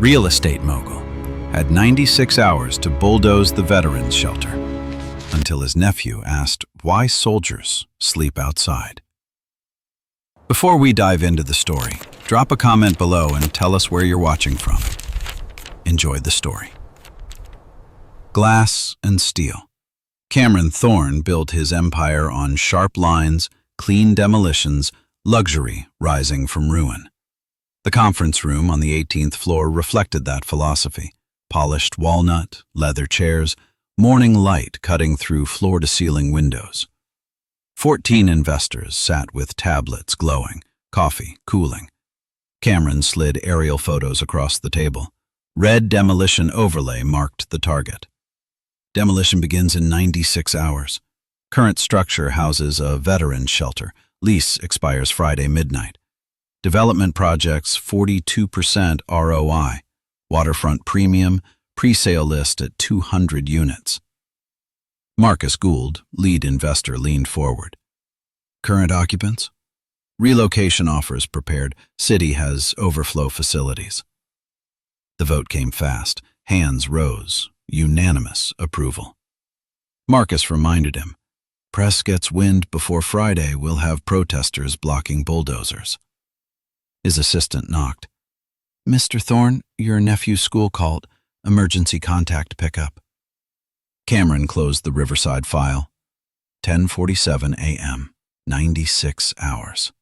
real estate mogul, had 96 hours to bulldoze the veterans shelter until his nephew asked why soldiers sleep outside. Before we dive into the story, drop a comment below and tell us where you're watching from. Enjoy the story. Glass and steel. Cameron Thorne built his empire on sharp lines, clean demolitions, luxury rising from ruin. The conference room on the 18th floor reflected that philosophy. Polished walnut, leather chairs, morning light cutting through floor-to-ceiling windows. 14 investors sat with tablets glowing, coffee cooling. Cameron slid aerial photos across the table. Red demolition overlay marked the target. Demolition begins in 96 hours. Current structure houses a veterans shelter. Lease expires Friday midnight. Development projects 42% ROI. Waterfront premium, pre-sale list at 200 units. Marcus Gould, lead investor, leaned forward. Current occupants? Relocation offers prepared. City has overflow facilities. The vote came fast. Hands rose. Unanimous approval. Marcus reminded him, "Press gets wind before Friday, we'll have protesters blocking bulldozers." His assistant knocked. "Mr. Thorne, your nephew's school called. Emergency contact pickup." Cameron closed the Riverside file. 10:47 a.m. 96 hours.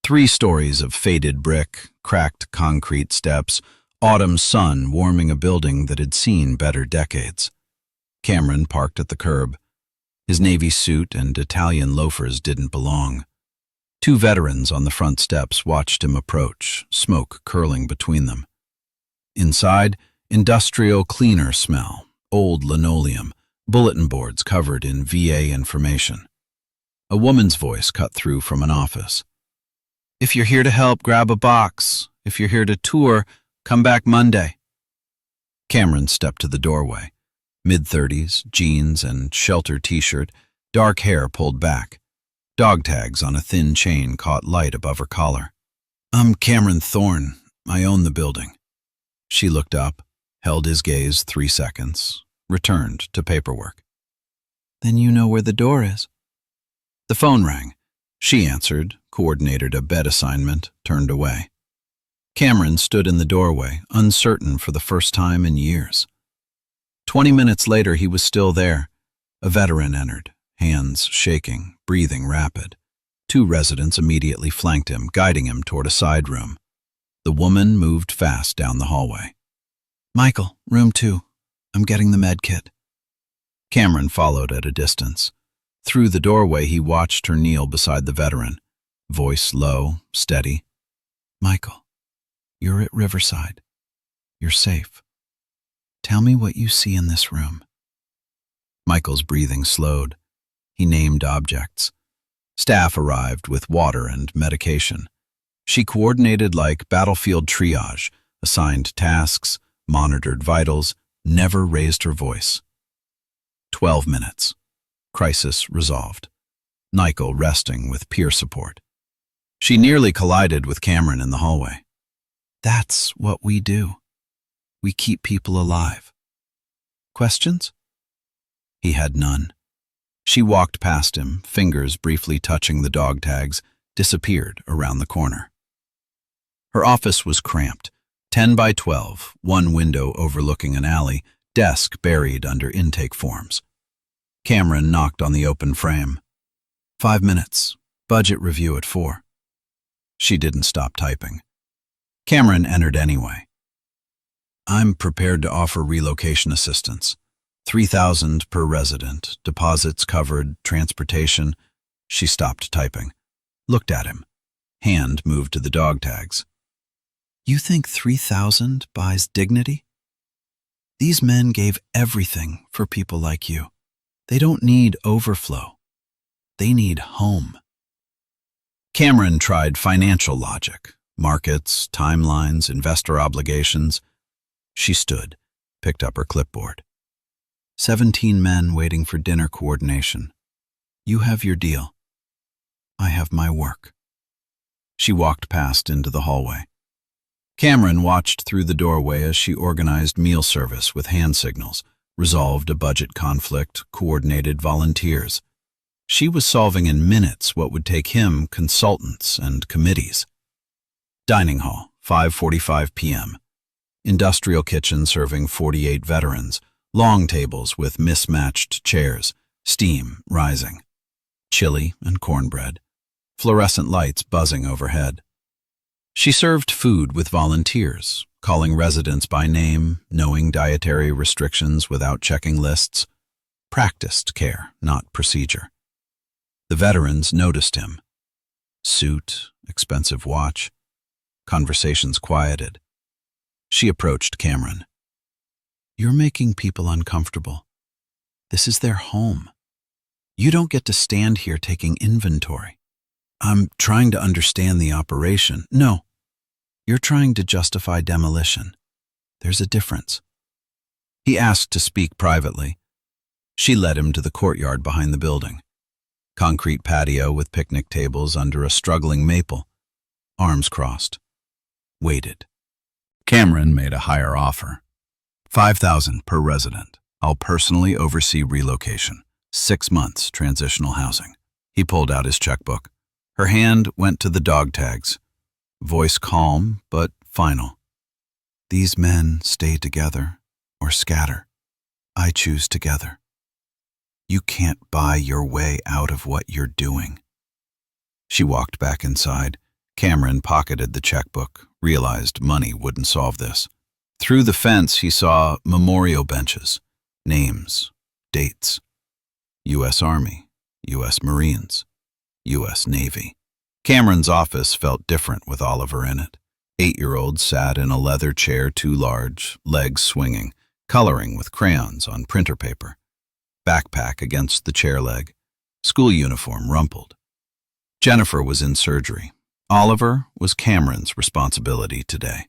3 stories of faded brick, cracked concrete steps, autumn sun warming a building that had seen better decades. Cameron parked at the curb. His navy suit and Italian loafers didn't belong. 2 veterans on the front steps watched him approach, smoke curling between them. Inside, industrial cleaner smell, old linoleum, bulletin boards covered in VA information. A woman's voice cut through from an office. "If you're here to help, grab a box. If you're here to tour, come back Monday." Cameron stepped to the doorway. Mid-30s, jeans and shelter t-shirt, dark hair pulled back. Dog tags on a thin chain caught light above her collar. "I'm Cameron Thorne. I own the building." She looked up, held his gaze 3 seconds, returned to paperwork. "Then you know where the door is." The phone rang. She answered, coordinated a bed assignment, turned away. Cameron stood in the doorway, uncertain for the first time in years. 20 minutes later, he was still there. A veteran entered, hands shaking, breathing rapid. 2 residents immediately flanked him, guiding him toward a side room. The woman moved fast down the hallway. "Michael, room 2. I'm getting the med kit." Cameron followed at a distance. Through the doorway, he watched her kneel beside the veteran, voice low, steady. "Michael, you're at Riverside. You're safe. Tell me what you see in this room." Michael's breathing slowed. He named objects. Staff arrived with water and medication. She coordinated like battlefield triage, assigned tasks, monitored vitals, never raised her voice. 12 minutes. Crisis resolved. Michael resting with peer support. She nearly collided with Cameron in the hallway. "That's what we do. We keep people alive." Questions? He had none. She walked past him, fingers briefly touching the dog tags, disappeared around the corner. Her office was cramped, 10 by 12, one window overlooking an alley, desk buried under intake forms. Cameron knocked on the open frame. 5 minutes, budget review at 4. She didn't stop typing. Cameron entered anyway. "I'm prepared to offer relocation assistance. $3,000 per resident, deposits covered, transportation." She stopped typing, looked at him. Hand moved to the dog tags. "You think 3,000 buys dignity? These men gave everything for people like you. They don't need overflow. They need home." Cameron tried financial logic, markets, timelines, investor obligations. She stood, picked up her clipboard. 17 men waiting for dinner coordination. You have your deal. I have my work. She walked past into the hallway. Cameron watched through the doorway as she organized meal service with hand signals, resolved a budget conflict, coordinated volunteers. She was solving in minutes what would take him consultants and committees. Dining hall, 5:45 p.m. Industrial kitchen serving 48 veterans, long tables with mismatched chairs, steam rising. Chili and cornbread, fluorescent lights buzzing overhead. She served food with volunteers, calling residents by name, knowing dietary restrictions without checking lists. Practiced care, not procedure. The veterans noticed him. Suit, expensive watch. Conversations quieted. She approached Cameron. "You're making people uncomfortable. This is their home. You don't get to stand here taking inventory. I'm trying to understand the operation." "No, you're trying to justify demolition. There's a difference." He asked to speak privately. She led him to the courtyard behind the building. Concrete patio with picnic tables under a struggling maple. Arms crossed. Waited. Cameron made a higher offer. $5,000 per resident. I'll personally oversee relocation. 6 months transitional housing. He pulled out his checkbook. Her hand went to the dog tags. Voice calm, but final. "These men stay together or scatter. I choose together. You can't buy your way out of what you're doing." She walked back inside. Cameron pocketed the checkbook, realized money wouldn't solve this. Through the fence, he saw memorial benches, names, dates. U.S. Army, U.S. Marines, U.S. Navy. Cameron's office felt different with Oliver in it. 8-year-old sat in a leather chair too large, legs swinging, coloring with crayons on printer paper. Backpack against the chair leg. School uniform rumpled. Jennifer was in surgery. Oliver was Cameron's responsibility today.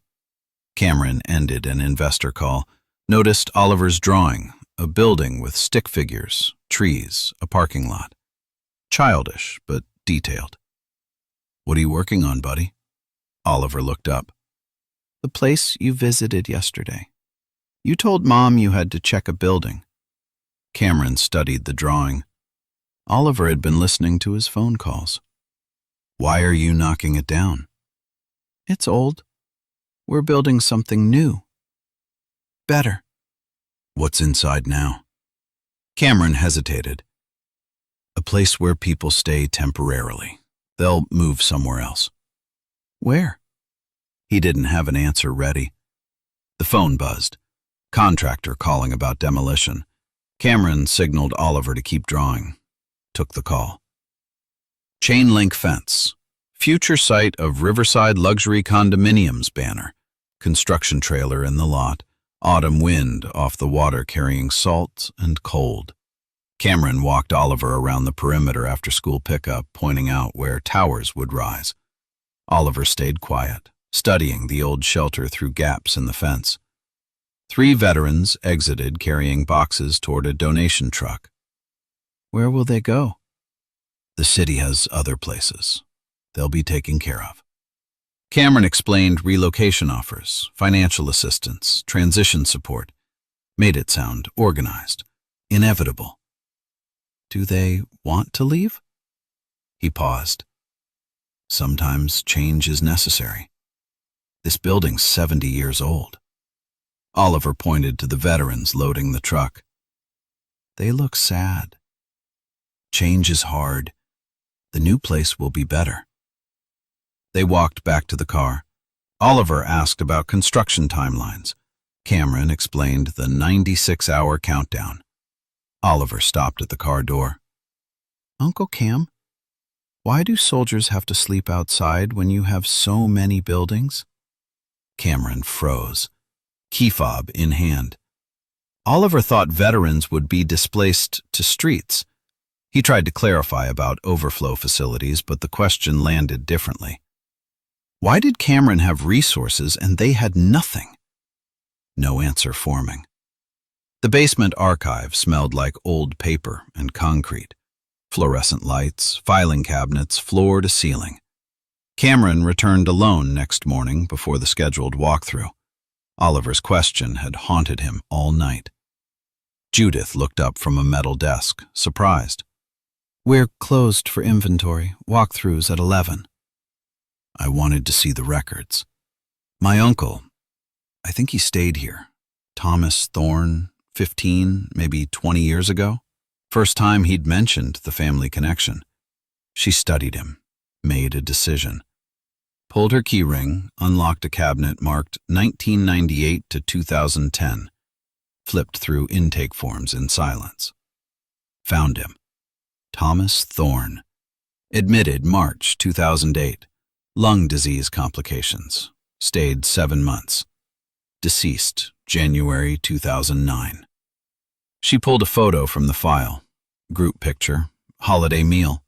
Cameron ended an investor call, noticed Oliver's drawing, a building with stick figures, trees, a parking lot. Childish, but detailed. "What are you working on, buddy?" Oliver looked up. "The place you visited yesterday. You told Mom you had to check a building." Cameron studied the drawing. Oliver had been listening to his phone calls. "Why are you knocking it down?" "It's old. We're building something new. Better." "What's inside now?" Cameron hesitated. "A place where people stay temporarily. They'll move somewhere else." "Where?" He didn't have an answer ready. The phone buzzed. Contractor calling about demolition. Cameron signaled Oliver to keep drawing. Took the call. Chain link fence. Future site of Riverside luxury condominiums banner. Construction trailer in the lot. Autumn wind off the water carrying salt and cold. Cameron walked Oliver around the perimeter after school pickup, pointing out where towers would rise. Oliver stayed quiet, studying the old shelter through gaps in the fence. 3 veterans exited carrying boxes toward a donation truck. "Where will they go?" "The city has other places. They'll be taken care of." Cameron explained relocation offers, financial assistance, transition support. Made it sound organized, inevitable. "Do they want to leave?" He paused. "Sometimes change is necessary. This building's 70 years old." Oliver pointed to the veterans loading the truck. "They look sad. Change is hard. The new place will be better." They walked back to the car. Oliver asked about construction timelines. Cameron explained the 96-hour countdown. Oliver stopped at the car door. "Uncle Cam, why do soldiers have to sleep outside when you have so many buildings?" Cameron froze, key fob in hand. Oliver thought veterans would be displaced to streets. He tried to clarify about overflow facilities, but the question landed differently. Why did Cameron have resources and they had nothing? No answer forming. The basement archive smelled like old paper and concrete. Fluorescent lights, filing cabinets, floor to ceiling. Cameron returned alone next morning before the scheduled walkthrough. Oliver's question had haunted him all night. Judith looked up from a metal desk, surprised. "We're closed for inventory. Walkthrough's at 11. I wanted to see the records. My uncle, I think he stayed here. Thomas Thorne, 15, maybe 20 years ago. First time he'd mentioned the family connection. She studied him, made a decision. Pulled her keyring, unlocked a cabinet marked 1998 to 2010, flipped through intake forms in silence. Found him. Thomas Thorne. Admitted March 2008. Lung disease complications. Stayed 7 months. Deceased January 2009. She pulled a photo from the file. Group picture, holiday meal.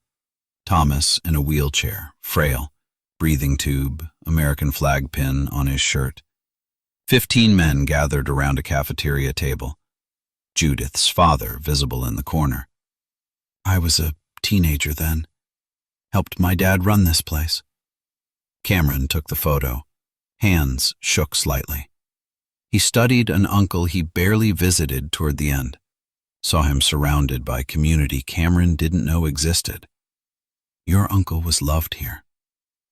Thomas in a wheelchair, frail. Breathing tube, American flag pin on his shirt. 15 men gathered around a cafeteria table. Judith's father visible in the corner. I was a teenager then. Helped my dad run this place. Cameron took the photo. Hands shook slightly. He studied an uncle he barely visited toward the end. Saw him surrounded by community Cameron didn't know existed. Your uncle was loved here.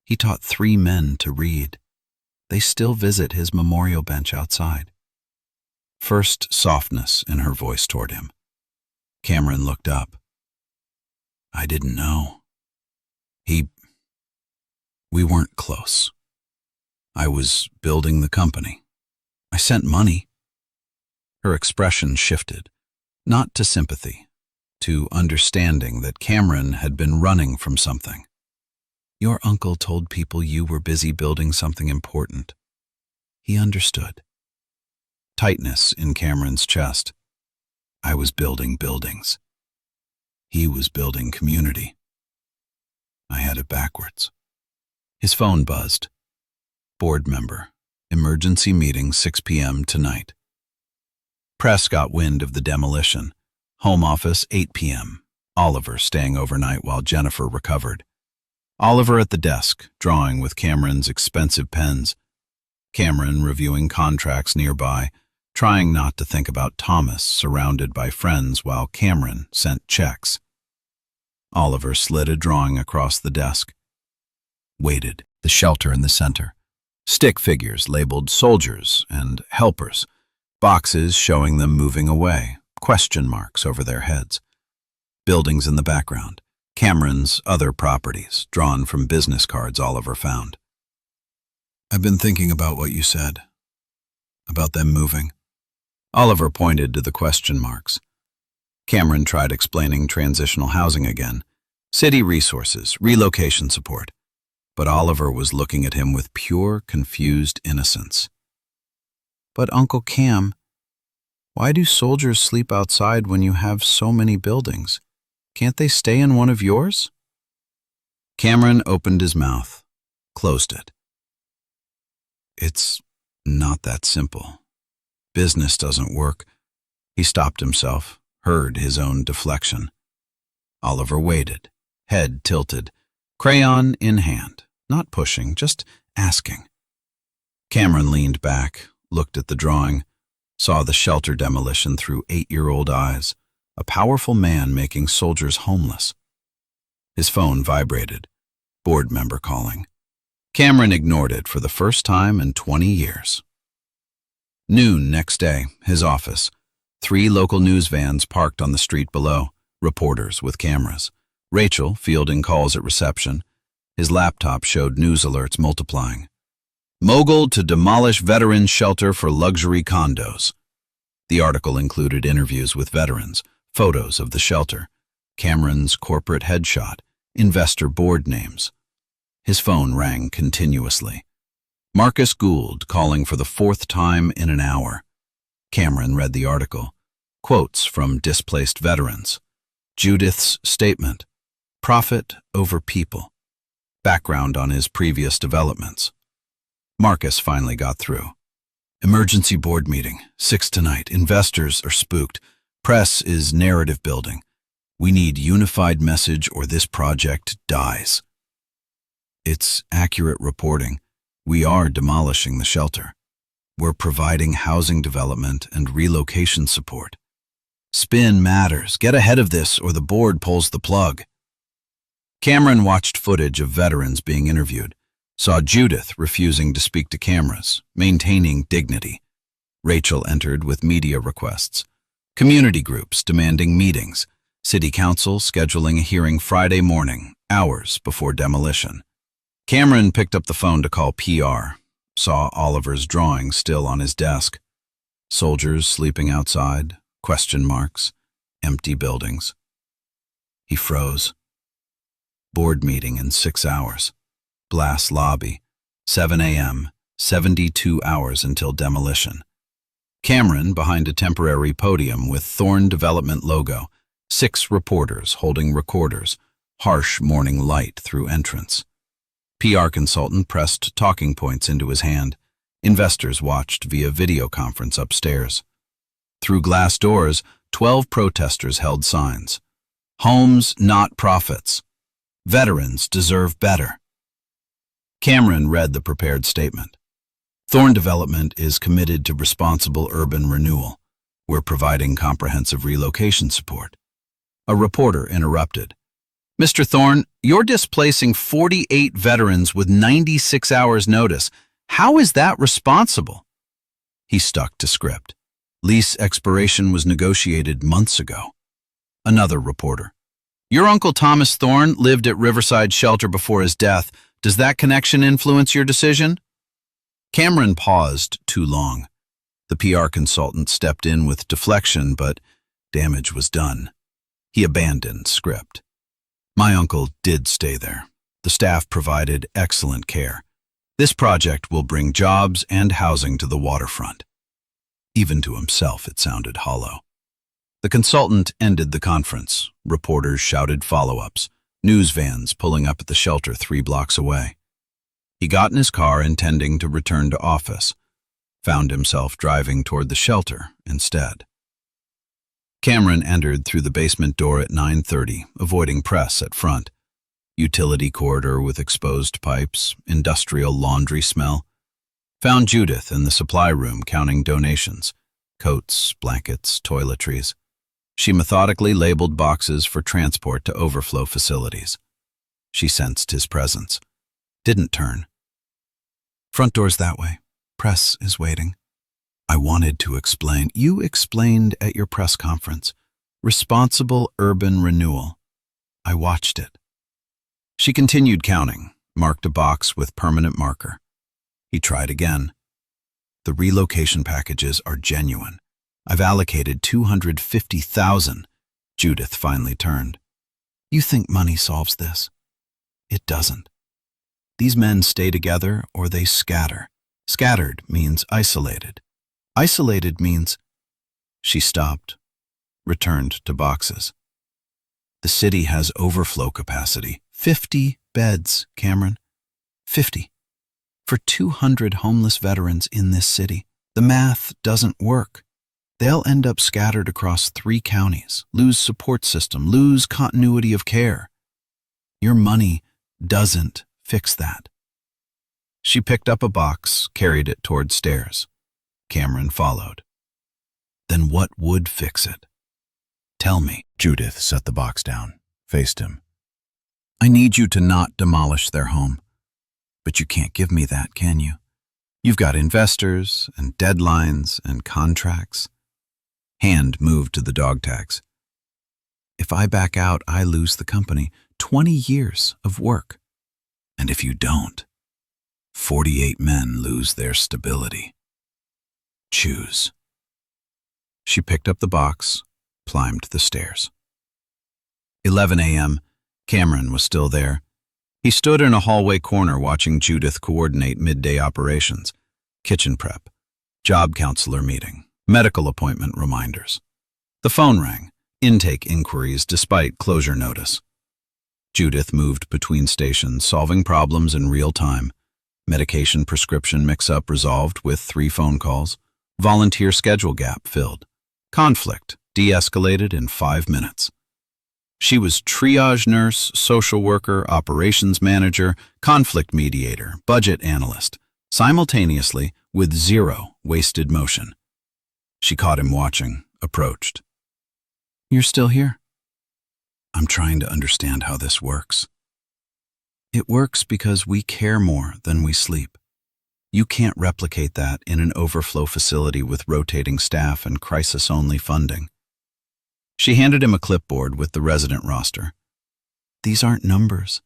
He taught 3 men to read. They still visit his memorial bench outside. First softness in her voice toward him. Cameron looked up. I didn't know. We weren't close. I was building the company. I sent money. Her expression shifted, not to sympathy, to understanding that Cameron had been running from something. Your uncle told people you were busy building something important. He understood. Tightness in Cameron's chest. I was building buildings. He was building community. I had it backwards. His phone buzzed. Board member. Emergency meeting 6 p.m. tonight. Press got wind of the demolition. Home office 8 p.m. Oliver staying overnight while Jennifer recovered. Oliver at the desk, drawing with Cameron's expensive pens. Cameron reviewing contracts nearby, trying not to think about Thomas surrounded by friends while Cameron sent checks. Oliver slid a drawing across the desk. Waited, the shelter in the center. Stick figures labeled soldiers and helpers, boxes showing them moving away, question marks over their heads. Buildings in the background. Cameron's other properties, drawn from business cards Oliver found. I've been thinking about what you said, about them moving. Oliver pointed to the question marks. Cameron tried explaining transitional housing again, city resources, relocation support, but Oliver was looking at him with pure, confused innocence. But Uncle Cam, why do soldiers sleep outside when you have so many buildings? Can't they stay in one of yours? Cameron opened his mouth, closed it. It's not that simple. Business doesn't work. He stopped himself, heard his own deflection. Oliver waited, head tilted, crayon in hand, not pushing, just asking. Cameron leaned back, looked at the drawing, saw the shelter demolition through 8-year-old eyes. A powerful man making soldiers homeless. His phone vibrated. Board member calling. Cameron ignored it for the first time in 20 years. Noon next day, his office. 3 local news vans parked on the street below, reporters with cameras. Rachel fielding calls at reception. His laptop showed news alerts multiplying. Mogul to demolish veterans shelter for luxury condos. The article included interviews with veterans, photos of the shelter, Cameron's corporate headshot, investor board names. His phone rang continuously. Marcus Gould calling for the 4th time in an hour. Cameron read the article. Quotes from displaced veterans. Judith's statement. Profit over people. Background on his previous developments. Marcus finally got through. Emergency board meeting, 6 tonight. Investors are spooked. Press is narrative building. We need unified message or this project dies. It's accurate reporting. We are demolishing the shelter. We're providing housing development and relocation support. Spin matters. Get ahead of this or the board pulls the plug. Cameron watched footage of veterans being interviewed, saw Judith refusing to speak to cameras, maintaining dignity. Rachel entered with media requests. Community groups demanding meetings. City Council scheduling a hearing Friday morning, hours before demolition. Cameron picked up the phone to call PR, saw Oliver's drawing still on his desk. Soldiers sleeping outside, question marks, empty buildings. He froze. Board meeting in 6 hours. Blast lobby, 7 a.m., 72 hours until demolition. Cameron behind a temporary podium with Thorne Development logo, 6 reporters holding recorders, harsh morning light through entrance. PR consultant pressed talking points into his hand. Investors watched via video conference upstairs. Through glass doors, 12 protesters held signs. Homes, not profits. Veterans deserve better. Cameron read the prepared statement. Thorne Development is committed to responsible urban renewal. We're providing comprehensive relocation support. A reporter interrupted. Mr. Thorne, you're displacing 48 veterans with 96 hours notice. How is that responsible? He stuck to script. Lease expiration was negotiated months ago. Another reporter. Your Uncle Thomas Thorne lived at Riverside Shelter before his death. Does that connection influence your decision? Cameron paused too long. The PR consultant stepped in with deflection, but damage was done. He abandoned script. My uncle did stay there. The staff provided excellent care. This project will bring jobs and housing to the waterfront. Even to himself, it sounded hollow. The consultant ended the conference. Reporters shouted follow-ups. News vans pulling up at the shelter 3 blocks away. He got in his car intending to return to office, found himself driving toward the shelter instead. Cameron entered through the basement door at 9:30, avoiding press at front. Utility corridor with exposed pipes, industrial laundry smell. Found Judith in the supply room counting donations, coats, blankets, toiletries. She methodically labeled boxes for transport to overflow facilities. She sensed his presence. Didn't turn. Front door's that way. Press is waiting. I wanted to explain. You explained at your press conference. Responsible urban renewal. I watched it. She continued counting, marked a box with permanent marker. He tried again. The relocation packages are genuine. I've allocated $250,000. Judith finally turned. You think money solves this? It doesn't. These men stay together or they scatter. Scattered means isolated. Isolated means... She stopped, returned to boxes. The city has overflow capacity. 50 beds, Cameron. 50. For 200 homeless veterans in this city. The math doesn't work. They'll end up scattered across 3 counties, lose support system, lose continuity of care. Your money doesn't fix that. She picked up a box, carried it toward stairs. Cameron followed. Then what would fix it? Tell me. Judith set the box down, faced him. I need you to not demolish their home. But you can't give me that, can you? You've got investors and deadlines and contracts. Hand moved to the dog tags. If I back out, I lose the company. 20 years of work. And if you don't, 48 men lose their stability. Choose. She picked up the box, climbed the stairs. 11 a.m., Cameron was still there. He stood in a hallway corner watching Judith coordinate midday operations, kitchen prep, job counselor meeting, medical appointment reminders. The phone rang, intake inquiries despite closure notice. Judith moved between stations, solving problems in real time. Medication prescription mix-up resolved with 3 phone calls. Volunteer schedule gap filled. Conflict de-escalated in 5 minutes. She was triage nurse, social worker, operations manager, conflict mediator, budget analyst, simultaneously with zero wasted motion. She caught him watching, approached. "You're still here?" "I'm trying to understand how this works." "It works because we care more than we sleep. You can't replicate that in an overflow facility with rotating staff and crisis-only funding." She handed him a clipboard with the resident roster. "These aren't numbers.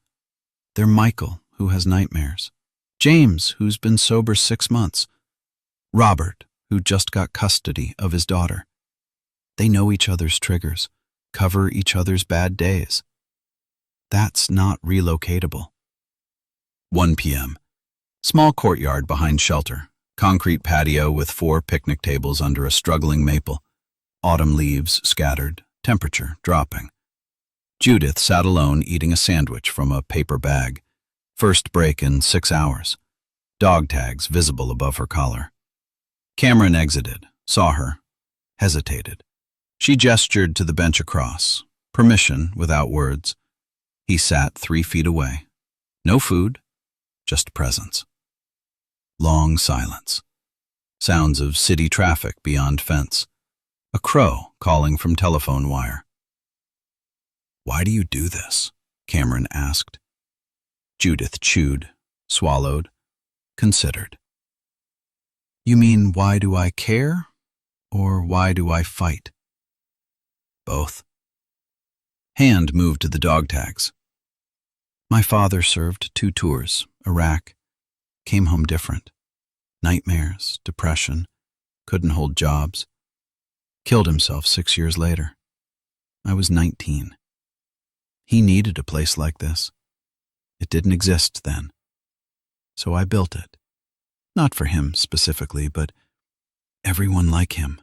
They're Michael, who has nightmares. James, who's been sober 6 months. Robert, who just got custody of his daughter. They know each other's triggers, cover each other's bad days. That's not relocatable." 1 p.m. Small courtyard behind shelter, concrete patio with 4 picnic tables under a struggling maple. Autumn leaves scattered, temperature dropping. Judith sat alone eating a sandwich from a paper bag. First break in 6 hours. Dog tags visible above her collar. Cameron exited, saw her, hesitated. She gestured to the bench across, permission without words. He sat 3 feet away. No food, just presence. Long silence. Sounds of city traffic beyond fence. A crow calling from telephone wire. "Why do you do this?" Cameron asked. Judith chewed, swallowed, considered. "You mean, why do I care, or why do I fight?" "Both." Hand moved to the dog tags. "My father served 2 tours, Iraq. Came home different. Nightmares, depression, couldn't hold jobs. Killed himself 6 years later. I was 19. He needed a place like this. It didn't exist then. So I built it. Not for him specifically, but everyone like him."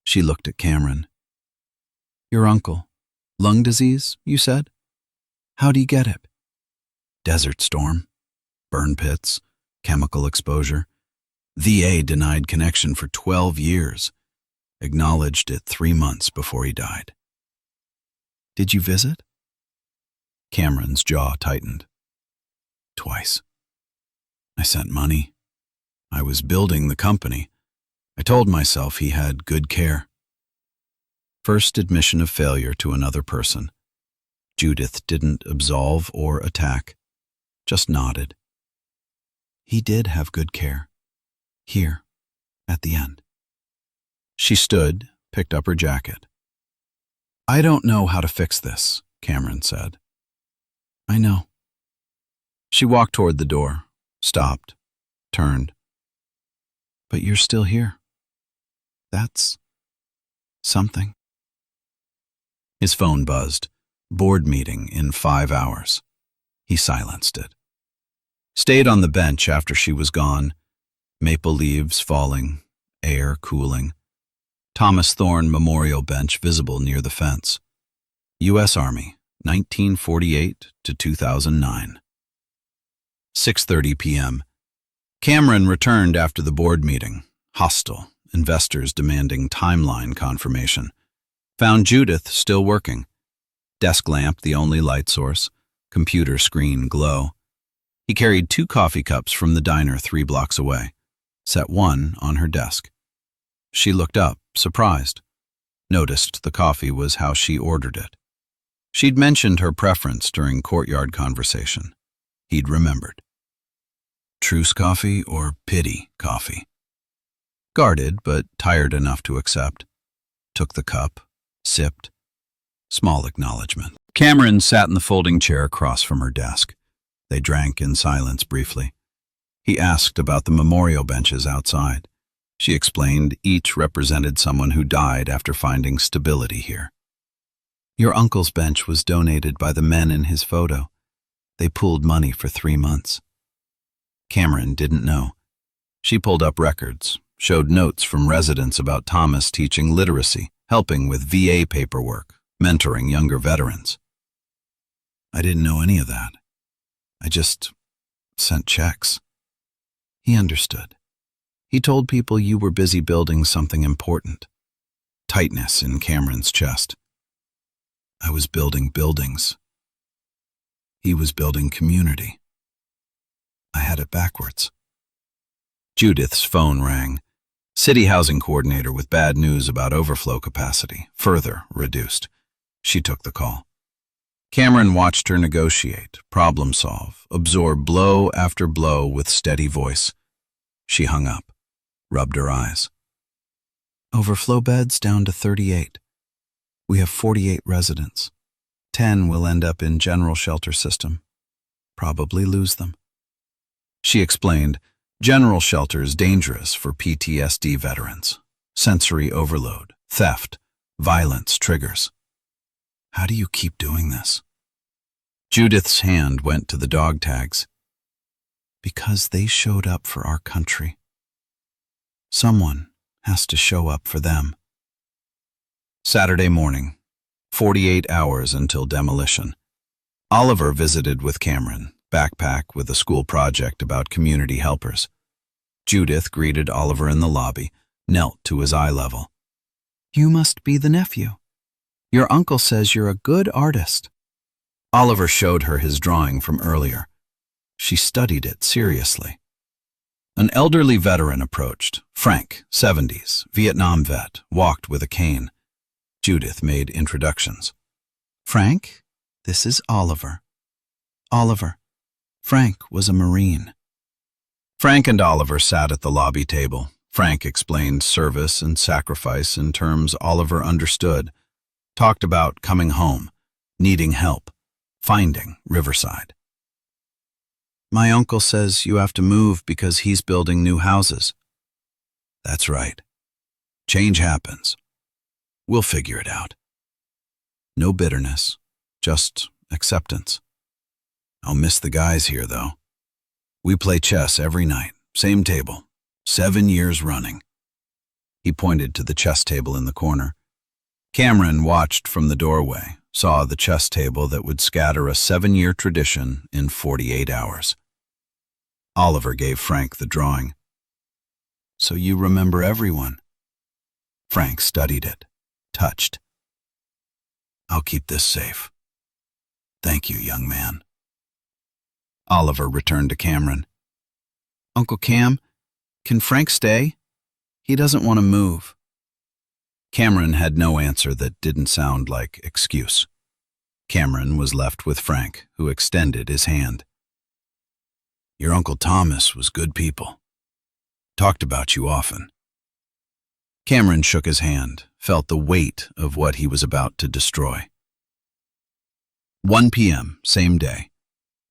She looked at Cameron. "Your uncle. Lung disease, you said? How'd he get it?" "Desert storm. Burn pits. Chemical exposure. VA denied connection for 12 years. Acknowledged it 3 months before he died." "Did you visit?" Cameron's jaw tightened. "Twice. I sent money. I was building the company. I told myself he had good care." First admission of failure to another person. Judith didn't absolve or attack, just nodded. "He did have good care. Here, at the end." She stood, picked up her jacket. "I don't know how to fix this," Cameron said. "I know." She walked toward the door, stopped, turned. "But you're still here. That's something." His phone buzzed. Board meeting in 5 hours. He silenced it. Stayed on the bench after she was gone. Maple leaves falling, air cooling. Thomas Thorne Memorial Bench visible near the fence. U.S. Army, 1948 to 2009. 6:30 p.m. Cameron returned after the board meeting, hostile, investors demanding timeline confirmation. Found Judith still working. Desk lamp the only light source, computer screen glow. He carried 2 coffee cups from the diner 3 blocks away, set one on her desk. She looked up, surprised. Noticed the coffee was how she ordered it. She'd mentioned her preference during courtyard conversation. He'd remembered. Truce coffee or pity coffee? Guarded, but tired enough to accept. Took the cup, sipped. Small acknowledgement. Cameron sat in the folding chair across from her desk. They drank in silence briefly. He asked about the memorial benches outside. She explained each represented someone who died after finding stability here. Your uncle's bench was donated by the men in his photo. They pooled money for 3 months. Cameron didn't know. She pulled up records, showed notes from residents about Thomas teaching literacy, helping with VA paperwork, mentoring younger veterans. I didn't know any of that. I just sent checks. He understood. He told people you were busy building something important. Tightness in Cameron's chest. I was building buildings. He was building community. I had it backwards. Judith's phone rang. City housing coordinator with bad news about overflow capacity, further reduced. She took the call. Cameron watched her negotiate, problem solve, absorb blow after blow with steady voice. She hung up, rubbed her eyes. Overflow beds down to 38. We have 48 residents. 10 will end up in general shelter system. Probably lose them. She explained, general shelter is dangerous for PTSD veterans. Sensory overload, theft, violence triggers. How do you keep doing this? Judith's hand went to the dog tags. Because they showed up for our country. Someone has to show up for them. Saturday morning, 48 hours until demolition. Oliver visited with Cameron, backpack with a school project about community helpers. Judith greeted Oliver in the lobby, knelt to his eye level. You must be the nephew. Your uncle says you're a good artist. Oliver showed her his drawing from earlier. She studied it seriously. An elderly veteran approached. Frank, 70s, Vietnam vet, walked with a cane. Judith made introductions. Frank, this is Oliver. Oliver, Frank was a Marine. Frank and Oliver sat at the lobby table. Frank explained service and sacrifice in terms Oliver understood, talked about coming home, needing help, finding Riverside. My uncle says you have to move because he's building new houses. That's right. Change happens. We'll figure it out. No bitterness, just acceptance. I'll miss the guys here, though. We play chess every night, same table, 7 years running. He pointed to the chess table in the corner. Cameron watched from the doorway, saw the chess table that would scatter a 7-year tradition in 48 hours. Oliver gave Frank the drawing. So you remember everyone? Frank studied it, touched. I'll keep this safe. Thank you, young man. Oliver returned to Cameron. Uncle Cam, can Frank stay? He doesn't want to move. Cameron had no answer that didn't sound like excuse. Cameron was left with Frank, who extended his hand. Your Uncle Thomas was good people. Talked about you often. Cameron shook his hand, felt the weight of what he was about to destroy. 1 p.m., same day.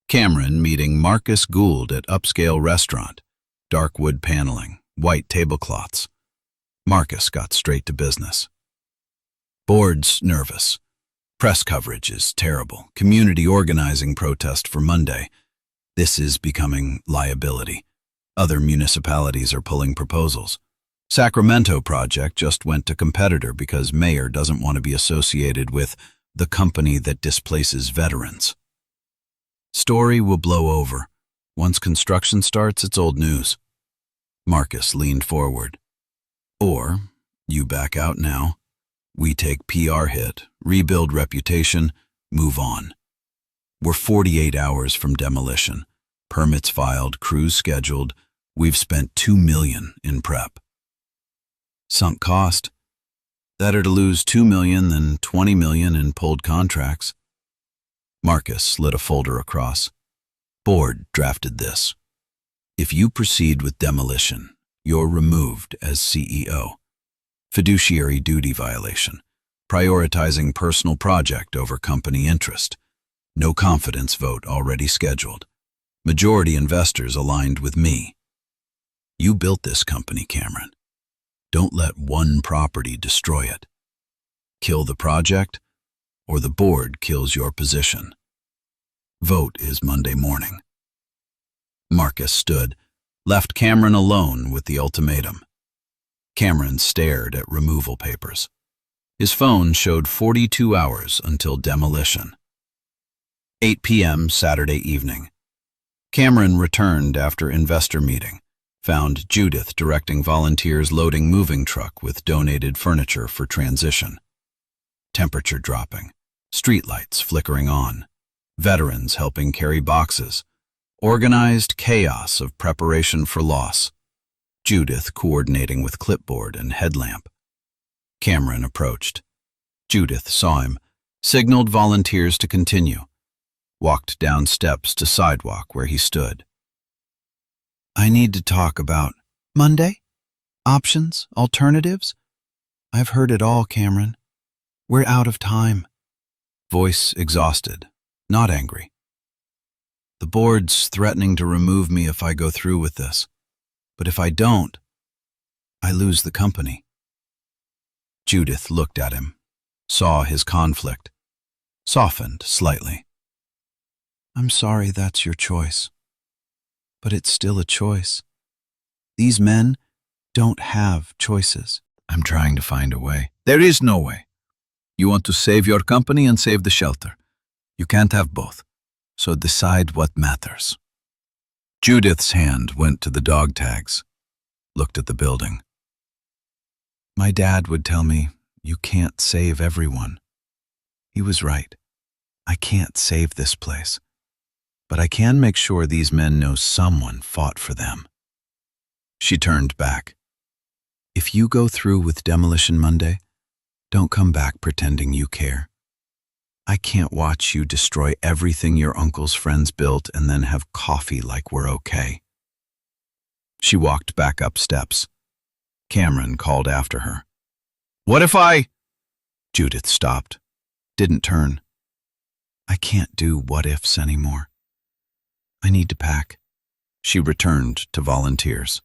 Cameron meeting Marcus Gould at upscale restaurant. Dark wood paneling, white tablecloths. Marcus got straight to business. Board's nervous. Press coverage is terrible. Community organizing protest for Monday. This is becoming liability. Other municipalities are pulling proposals. Sacramento project just went to competitor because mayor doesn't want to be associated with the company that displaces veterans. Story will blow over. Once construction starts, it's old news. Marcus leaned forward. Or, you back out now. We take PR hit, rebuild reputation, move on. We're 48 hours from demolition. Permits filed, crews scheduled. We've spent $2 million in prep. Sunk cost. Better to lose $2 million than $20 million in pulled contracts. Marcus slid a folder across. Board drafted this. If you proceed with demolition, you're removed as CEO. Fiduciary duty violation. Prioritizing personal project over company interest. No confidence vote already scheduled. Majority investors aligned with me. You built this company, Cameron. Don't let one property destroy it. Kill the project, or the board kills your position. Vote is Monday morning. Marcus stood, left Cameron alone with the ultimatum. Cameron stared at removal papers. His phone showed 42 hours until demolition. 8 p.m. Saturday evening. Cameron returned after investor meeting, found Judith directing volunteers loading moving truck with donated furniture for transition. Temperature dropping, Streetlights flickering on. Veterans helping carry boxes. Organized chaos of preparation for loss. Judith coordinating with clipboard and headlamp. Cameron approached. Judith saw him, signaled volunteers to continue, walked down steps to sidewalk where he stood. I need to talk about Monday? Options? Alternatives? I've heard it all, Cameron. We're out of time. Voice exhausted, not angry. The board's threatening to remove me if I go through with this. But if I don't, I lose the company. Judith looked at him, saw his conflict, softened slightly. I'm sorry that's your choice. But it's still a choice. These men don't have choices. I'm trying to find a way. There is no way. You want to save your company and save the shelter. You can't have both. So decide what matters. Judith's hand went to the dog tags, looked at the building. My dad would tell me, you can't save everyone. He was right. I can't save this place. But I can make sure these men know someone fought for them. She turned back. If you go through with Demolition Monday, don't come back pretending you care. I can't watch you destroy everything your uncle's friends built and then have coffee like we're okay. She walked back up steps. Cameron called after her. What if I... Judith stopped, didn't turn. I can't do what-ifs anymore. I need to pack. She returned to volunteers.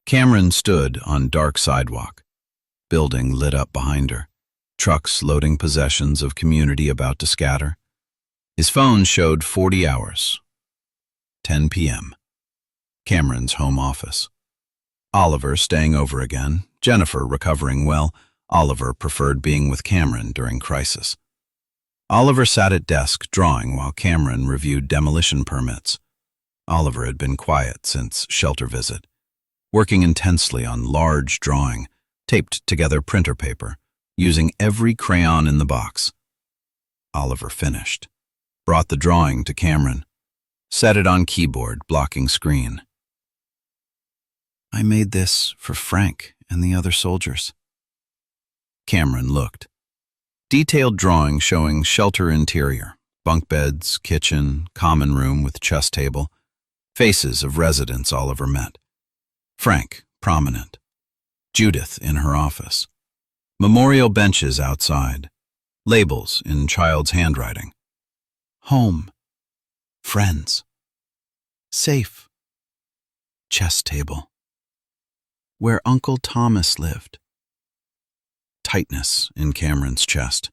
Cameron stood on dark sidewalk. Building lit up behind her. Trucks loading possessions of community about to scatter. His phone showed 40 hours. 10 p.m. Cameron's home office. Oliver staying over again. Jennifer recovering well. Oliver preferred being with Cameron during crisis. Oliver sat at desk drawing while Cameron reviewed demolition permits. Oliver had been quiet since shelter visit, working intensely on large drawing, taped together printer paper, using every crayon in the box. Oliver finished, brought the drawing to Cameron, set it on keyboard, blocking screen. I made this for Frank and the other soldiers. Cameron looked. Detailed drawing showing shelter interior, bunk beds, kitchen, common room with chess table, faces of residents Oliver met. Frank, prominent. Judith in her office. Memorial benches outside. Labels in child's handwriting. Home. Friends. Safe. Chess table. Where Uncle Thomas lived. Tightness in Cameron's chest.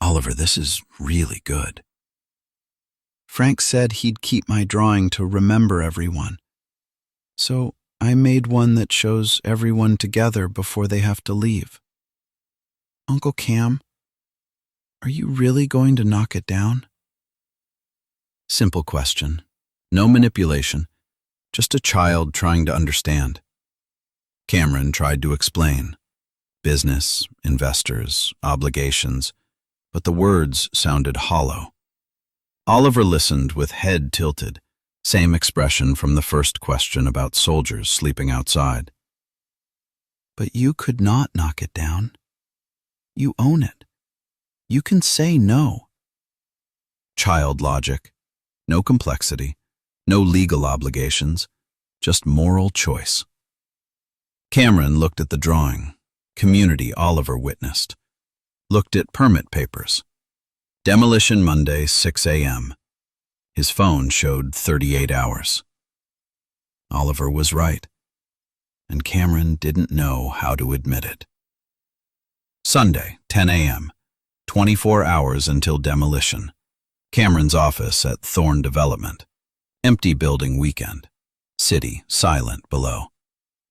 Oliver, this is really good. Frank said he'd keep my drawing to remember everyone. So I made one that shows everyone together before they have to leave. Uncle Cam, are you really going to knock it down? Simple question. No manipulation. Just a child trying to understand. Cameron tried to explain. Business, investors, obligations, but the words sounded hollow. Oliver listened with head tilted, same expression from the first question about soldiers sleeping outside. But you could not knock it down. You own it. You can say no. Child logic, no complexity, no legal obligations, just moral choice. Cameron looked at the drawing, community Oliver witnessed, looked at permit papers. Demolition Monday, 6 a.m. His phone showed 38 hours. Oliver was right, and Cameron didn't know how to admit it. Sunday, 10 a.m., 24 hours until demolition. Cameron's office at Thorne Development. Empty building weekend. City silent below.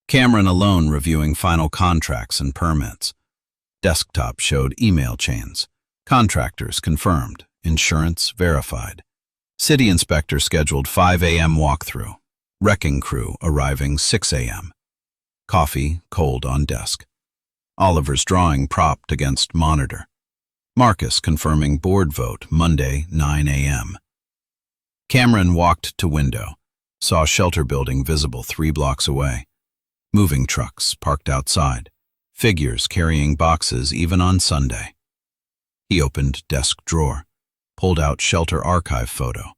Cameron alone reviewing final contracts and permits. Desktop showed email chains. Contractors confirmed. Insurance verified. City inspector scheduled 5 a.m. walkthrough. Wrecking crew arriving 6 a.m. Coffee cold on desk. Oliver's drawing propped against monitor. Marcus confirming board vote Monday, 9 a.m. Cameron walked to window, saw shelter building visible 3 blocks away. Moving trucks parked outside, figures carrying boxes even on Sunday. He opened desk drawer, pulled out shelter archive photo.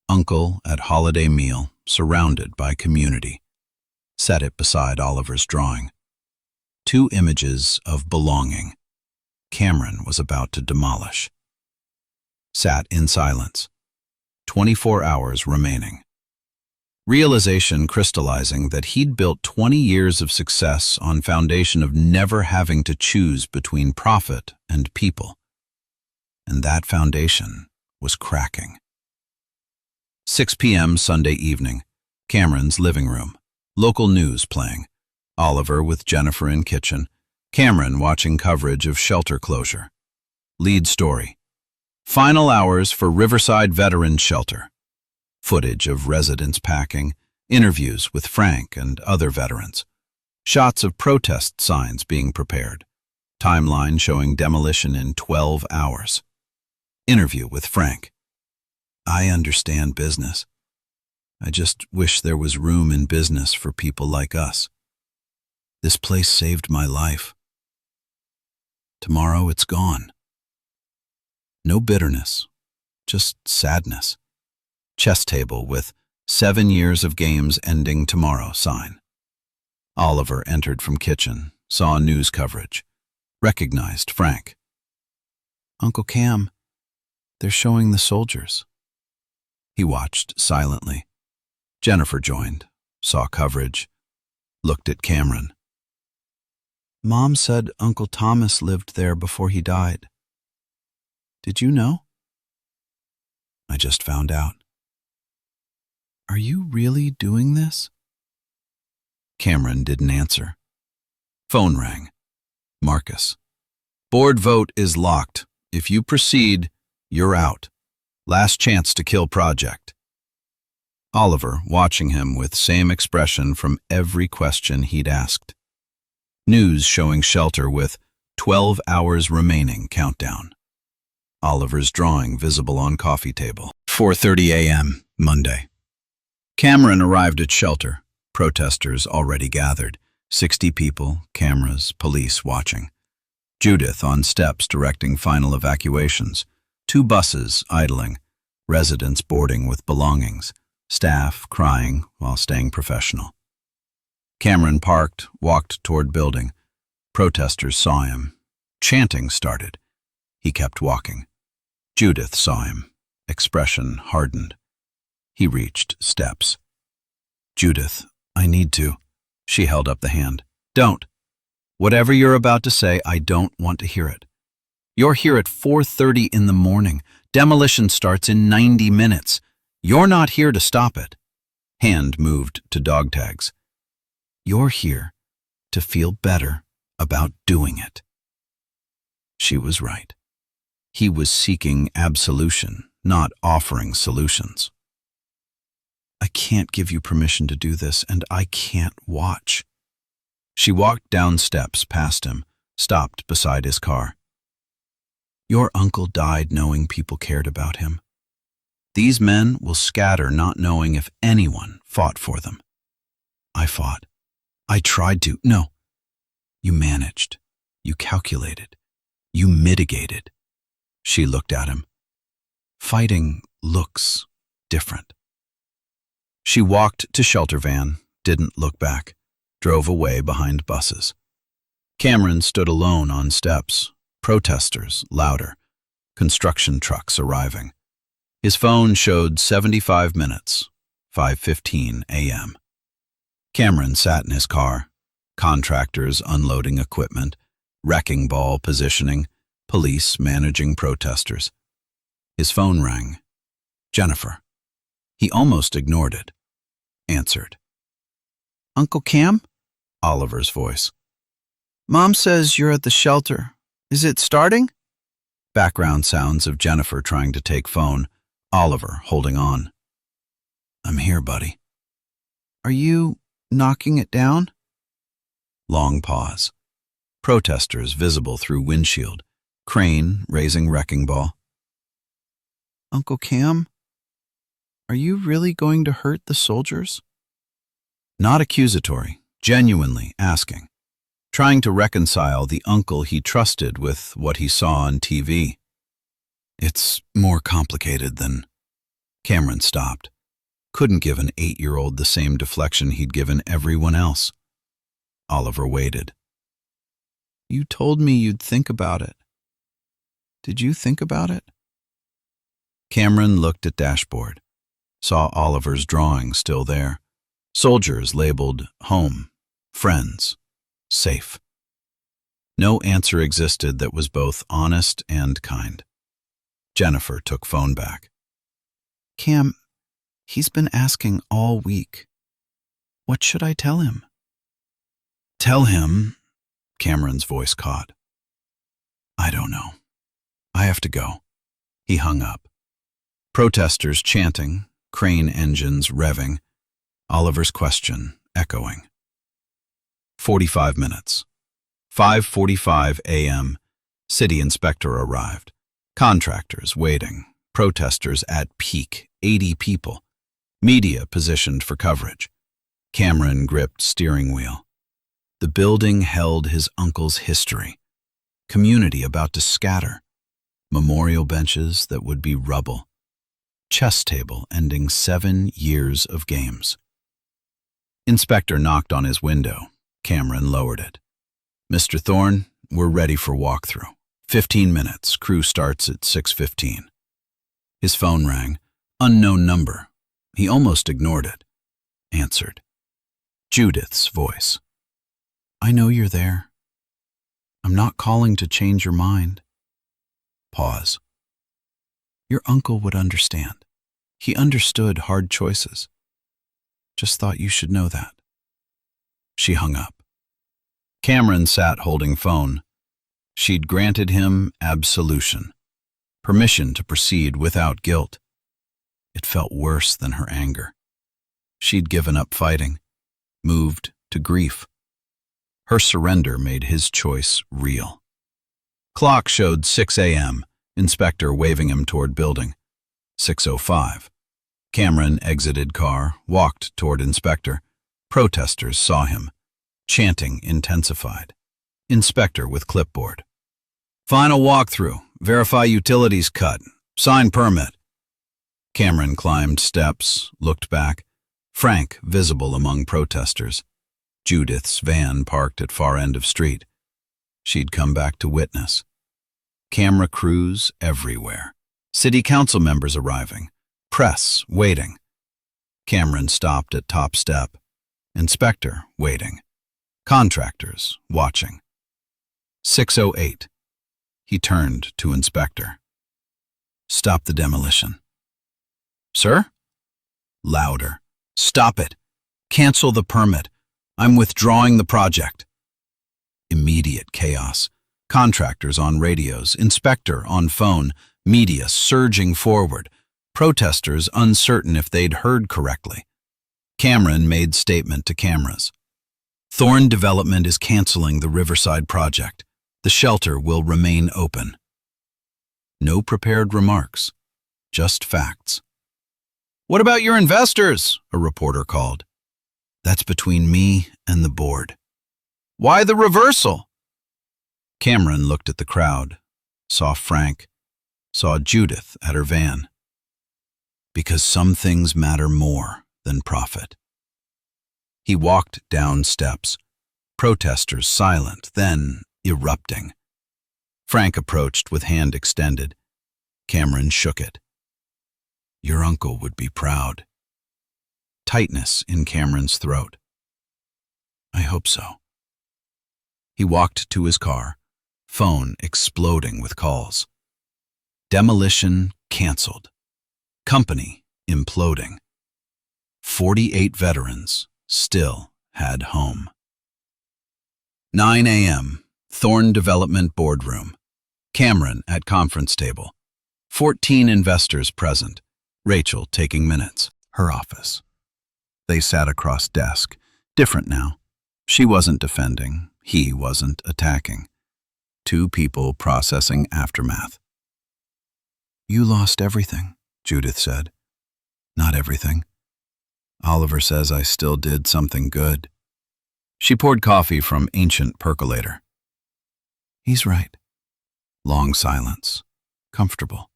Uncle at holiday meal, surrounded by community. Set it beside Oliver's drawing. 2 images of belonging. Cameron was about to demolish. Sat in silence. 24 hours remaining. Realization crystallizing that he'd built 20 years of success on foundation of never having to choose between profit and people. And that foundation was cracking. 6 p.m. Sunday evening. Cameron's living room. Local news playing. Oliver with Jennifer in kitchen. Cameron watching coverage of shelter closure. Lead story. Final hours for Riverside Veterans Shelter. Footage of residents packing, interviews with Frank and other veterans. Shots of protest signs being prepared. Timeline showing demolition in 12 hours. Interview with Frank. I understand business. I just wish there was room in business for people like us. This place saved my life. Tomorrow it's gone. No bitterness, just sadness. Chess table with 7 years of games ending tomorrow sign. Oliver entered from kitchen, saw news coverage. Recognized Frank. Uncle Cam, they're showing the soldiers. He watched silently. Jennifer joined, saw coverage, looked at Cameron. Mom said Uncle Thomas lived there before he died. Did you know? I just found out. Are you really doing this? Cameron didn't answer. Phone rang. Marcus. Board vote is locked. If you proceed, you're out. Last chance to kill project. Oliver watching him with same expression from every question he'd asked. News showing shelter with 12 hours remaining countdown. Oliver's drawing visible on coffee table. 4:30 a.m. Monday. Cameron arrived at shelter. Protesters already gathered. 60 people, cameras, police watching. Judith on steps directing final evacuations. 2 buses idling. Residents boarding with belongings. Staff crying while staying professional. Cameron parked, walked toward building. Protesters saw him. Chanting started. He kept walking. Judith saw him. Expression hardened. He reached steps. Judith, I need to. She held up the hand. Don't. Whatever you're about to say, I don't want to hear it. You're here at 4:30 in the morning. Demolition starts in 90 minutes. You're not here to stop it. Hand moved to dog tags. You're here to feel better about doing it. She was right. He was seeking absolution, not offering solutions. I can't give you permission to do this, and I can't watch. She walked down steps past him, stopped beside his car. Your uncle died knowing people cared about him. These men will scatter not knowing if anyone fought for them. I fought. I tried to. No. You managed. You calculated. You mitigated. She looked at him. Fighting looks different. She walked to shelter van, didn't look back, drove away behind buses. Cameron stood alone on steps, protesters louder, construction trucks arriving. His phone showed 75 minutes, 5:15 a.m. Cameron sat in his car, contractors unloading equipment, wrecking ball positioning, police managing protesters. His phone rang. Jennifer. He almost ignored it. Answered. Uncle Cam? Oliver's voice. Mom says you're at the shelter. Is it starting? Background sounds of Jennifer trying to take phone. Oliver holding on. I'm here, buddy. Are you knocking it down? Long pause. Protesters visible through windshield. Crane raising wrecking ball. Uncle Cam, are you really going to hurt the soldiers? Not accusatory, genuinely asking. Trying to reconcile the uncle he trusted with what he saw on TV. It's more complicated than... Cameron stopped. Couldn't give an 8-year-old the same deflection he'd given everyone else. Oliver waited. You told me you'd think about it. Did you think about it? Cameron looked at dashboard, saw Oliver's drawing still there. Soldiers labeled home, friends, safe. No answer existed that was both honest and kind. Jennifer took phone back. Cam, he's been asking all week. What should I tell him? Tell him, Cameron's voice caught. I don't know. I have to go. He hung up. Protesters chanting, crane engines revving, Oliver's question echoing. 45 minutes. 5:45 a.m. City inspector arrived. Contractors waiting. Protesters at peak. 80 people. Media positioned for coverage. Cameron gripped steering wheel. The building held his uncle's history. Community about to scatter. Memorial benches that would be rubble. Chess table ending 7 years of games. Inspector knocked on his window. Cameron lowered it. Mr. Thorne, we're ready for walkthrough. 15 minutes. Crew starts at 6:15. His phone rang. Unknown number. He almost ignored it. Answered. Judith's voice. I know you're there. I'm not calling to change your mind. Pause. Your uncle would understand. He understood hard choices. Just thought you should know that. She hung up. Cameron sat holding phone. She'd granted him absolution, permission to proceed without guilt. It felt worse than her anger. She'd given up fighting, moved to grief. Her surrender made his choice real. Clock showed 6 a.m., inspector waving him toward building. 6:05. Cameron exited car, walked toward inspector. Protesters saw him. Chanting intensified. Inspector with clipboard. Final walkthrough. Verify utilities cut. Sign permit. Cameron climbed steps, looked back. Frank visible among protesters. Judith's van parked at far end of street. She'd come back to witness. Camera crews everywhere. City council members arriving. Press waiting. Cameron stopped at top step. Inspector waiting. Contractors watching. 6:08. He turned to inspector. Stop the demolition. Sir? Louder. Stop it. Cancel the permit. I'm withdrawing the project. Immediate chaos. Contractors on radios, inspector on phone, media surging forward, protesters uncertain if they'd heard correctly. Cameron made statement to cameras. Thorne Development is canceling the Riverside project. The shelter will remain open. No prepared remarks, just facts. What about your investors? A reporter called. That's between me and the board. Why the reversal? Cameron looked at the crowd, saw Frank, saw Judith at her van. Because some things matter more than profit. He walked down steps, protesters silent, then erupting. Frank approached with hand extended. Cameron shook it. Your uncle would be proud. Tightness in Cameron's throat. I hope so. He walked to his car, phone exploding with calls. Demolition canceled. Company imploding. 48 veterans still had home. 9 a.m. Thorne Development boardroom. Cameron at conference table. 14 investors present. Rachel taking minutes. Her office. They sat across desk. Different now. She wasn't defending. He wasn't attacking. Two people processing aftermath. "You lost everything," Judith said. "Not everything. Oliver says I still did something good." She poured coffee from ancient percolator. "He's right." Long silence. Comfortable.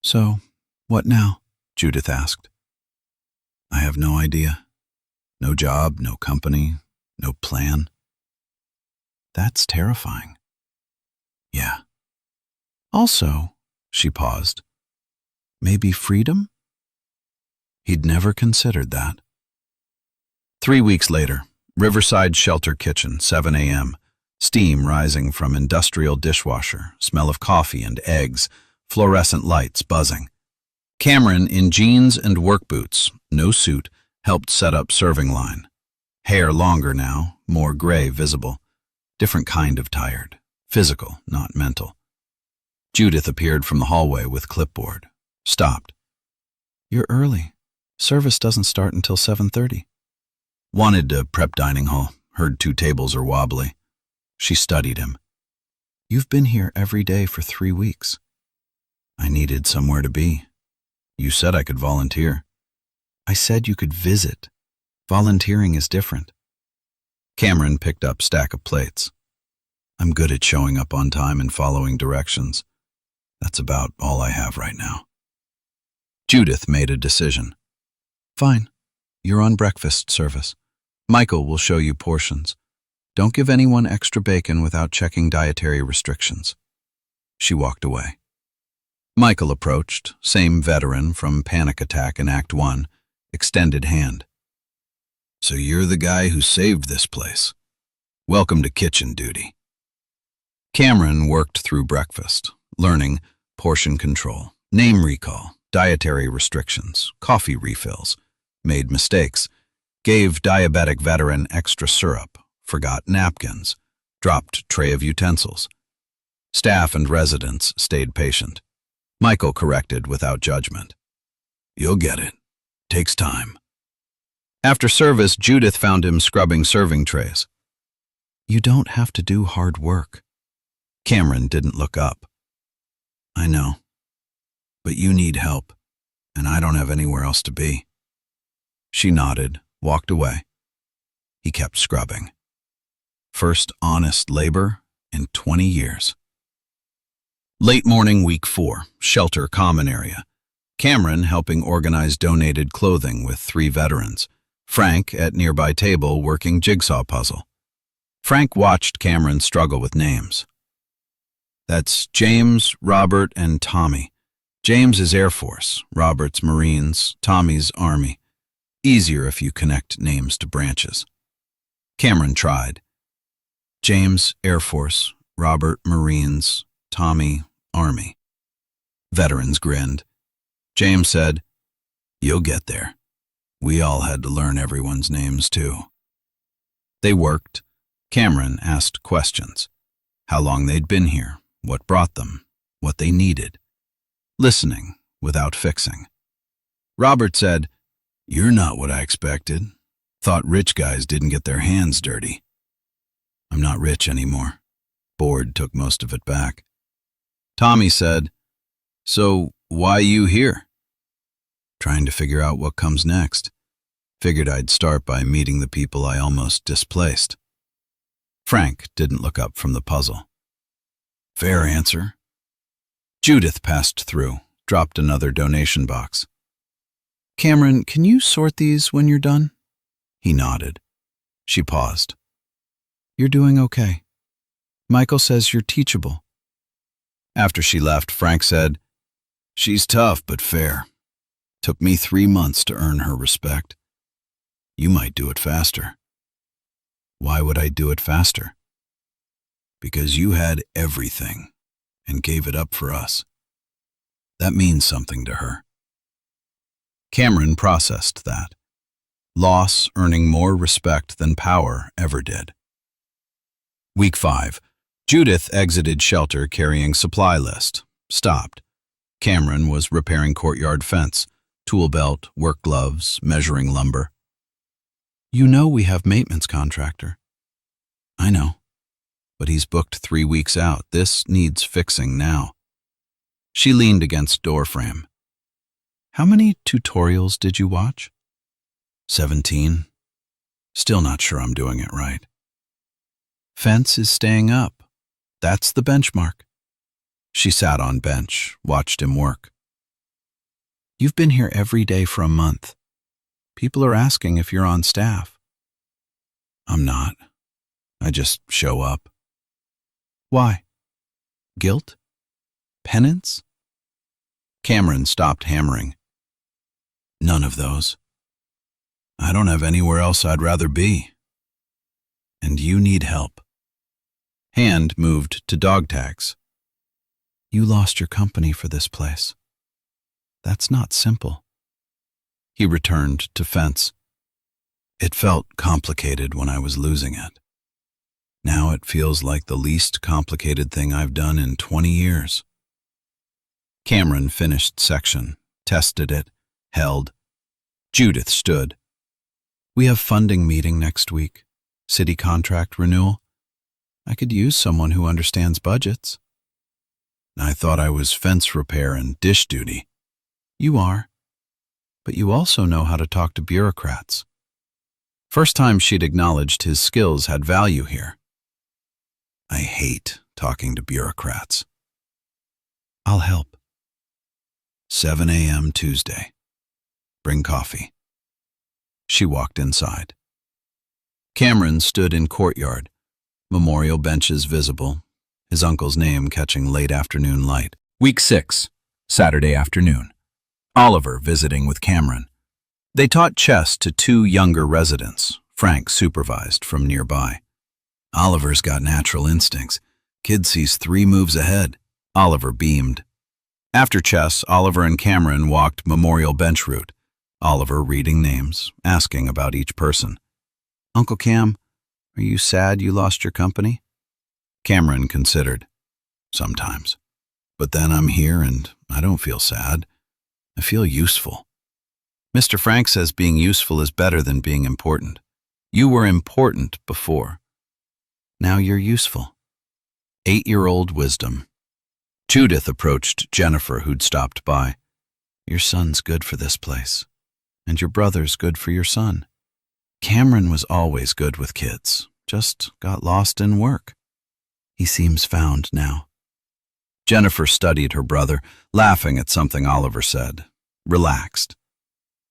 "So, what now?" Judith asked. "I have no idea. No job, no company, no plan." "That's terrifying." "Yeah. Also," she paused, "maybe freedom?" He'd never considered that. 3 weeks later, Riverside shelter kitchen, 7 a.m., steam rising from industrial dishwasher, smell of coffee and eggs, fluorescent lights buzzing. Cameron, in jeans and work boots, no suit, helped set up serving line. Hair longer now, more gray visible. Different kind of tired. Physical, not mental. Judith appeared from the hallway with clipboard. Stopped. "You're early. Service doesn't start until 7:30. Wanted to prep dining hall. Heard 2 tables are wobbly. She studied him. "You've been here every day for 3 weeks. "I needed somewhere to be. You said I could volunteer." "I said you could visit. Volunteering is different." Cameron picked up stack of plates. "I'm good at showing up on time and following directions. That's about all I have right now." Judith made a decision. "Fine. You're on breakfast service. Michael will show you portions. Don't give anyone extra bacon without checking dietary restrictions." She walked away. Michael approached, same veteran from Panic Attack in Act 1, extended hand. "So you're the guy who saved this place. Welcome to kitchen duty." Cameron worked through breakfast, learning portion control, name recall, dietary restrictions, coffee refills, made mistakes, gave diabetic veteran extra syrup, forgot napkins, dropped tray of utensils. Staff and residents stayed patient. Michael corrected without judgment. "You'll get it. Takes time." After service, Judith found him scrubbing serving trays. "You don't have to do hard work." Cameron didn't look up. "I know. But you need help, and I don't have anywhere else to be." She nodded, walked away. He kept scrubbing. First honest labor in 20 years. Late morning, week 4, shelter common area. Cameron helping organize donated clothing with 3 veterans. Frank at nearby table working jigsaw puzzle. Frank watched Cameron struggle with names. "That's James, Robert, and Tommy. James is Air Force, Robert's Marines, Tommy's Army. Easier if you connect names to branches." Cameron tried. James, Air Force, Robert, Marines, Tommy, Army. Veterans grinned. James said, "You'll get there. We all had to learn everyone's names too." They worked. Cameron asked questions. How long they'd been here, what brought them, what they needed. Listening without fixing. Robert said, "You're not what I expected. Thought rich guys didn't get their hands dirty." "I'm not rich anymore. Board took most of it back." Tommy said, "So why you here?" "Trying to figure out what comes next. Figured I'd start by meeting the people I almost displaced." Frank didn't look up from the puzzle. "Fair answer." Judith passed through, dropped another donation box. "Cameron, can you sort these when you're done?" He nodded. She paused. "You're doing okay. Michael says you're teachable." After she left, Frank said, "She's tough but fair. Took me 3 months to earn her respect. You might do it faster." "Why would I do it faster?" "Because you had everything and gave it up for us. That means something to her." Cameron processed that. Loss earning more respect than power ever did. Week 5. Judith exited shelter carrying supply list. Stopped. Cameron was repairing courtyard fence, tool belt, work gloves, measuring lumber. "You know we have maintenance contractor." I know, but he's booked 3 weeks out. This needs fixing now. She leaned against door frame. How many tutorials did you watch? 17. Still not sure I'm doing it right. Fence is staying up. That's the benchmark. She sat on bench, watched him work. You've been here every day for a month. People are asking if you're on staff. I'm not. I just show up. Why? Guilt? Penance? Cameron stopped hammering. None of those. I don't have anywhere else I'd rather be. And you need help. Hand moved to dog tags. You lost your company for this place. That's not simple. He returned to fence. It felt complicated when I was losing it. Now it feels like the least complicated thing I've done in 20 years. Cameron finished section, tested it, held. Judith stood. We have funding meeting next week. City contract renewal. I could use someone who understands budgets. I thought I was fence repair and dish duty. You are. But you also know how to talk to bureaucrats. First time she'd acknowledged his skills had value here. I hate talking to bureaucrats. I'll help. 7 a.m. Tuesday. Bring coffee. She walked inside. Cameron stood in courtyard, memorial benches visible, his uncle's name catching late afternoon light. Week 6, Saturday afternoon. Oliver visiting with Cameron. They taught chess to 2 younger residents, Frank supervised from nearby. Oliver's got natural instincts. Kid sees 3 moves ahead. Oliver beamed. After chess, Oliver and Cameron walked memorial bench route. Oliver reading names, asking about each person. Uncle Cam, are you sad you lost your company? Cameron considered. Sometimes. But then I'm here and I don't feel sad. I feel useful. Mr. Frank says being useful is better than being important. You were important before. Now you're useful. 8-year-old wisdom. Judith approached Jennifer, who'd stopped by. Your son's good for this place. And your brother's good for your son. Cameron was always good with kids, just got lost in work. He seems found now. Jennifer studied her brother, laughing at something Oliver said. Relaxed.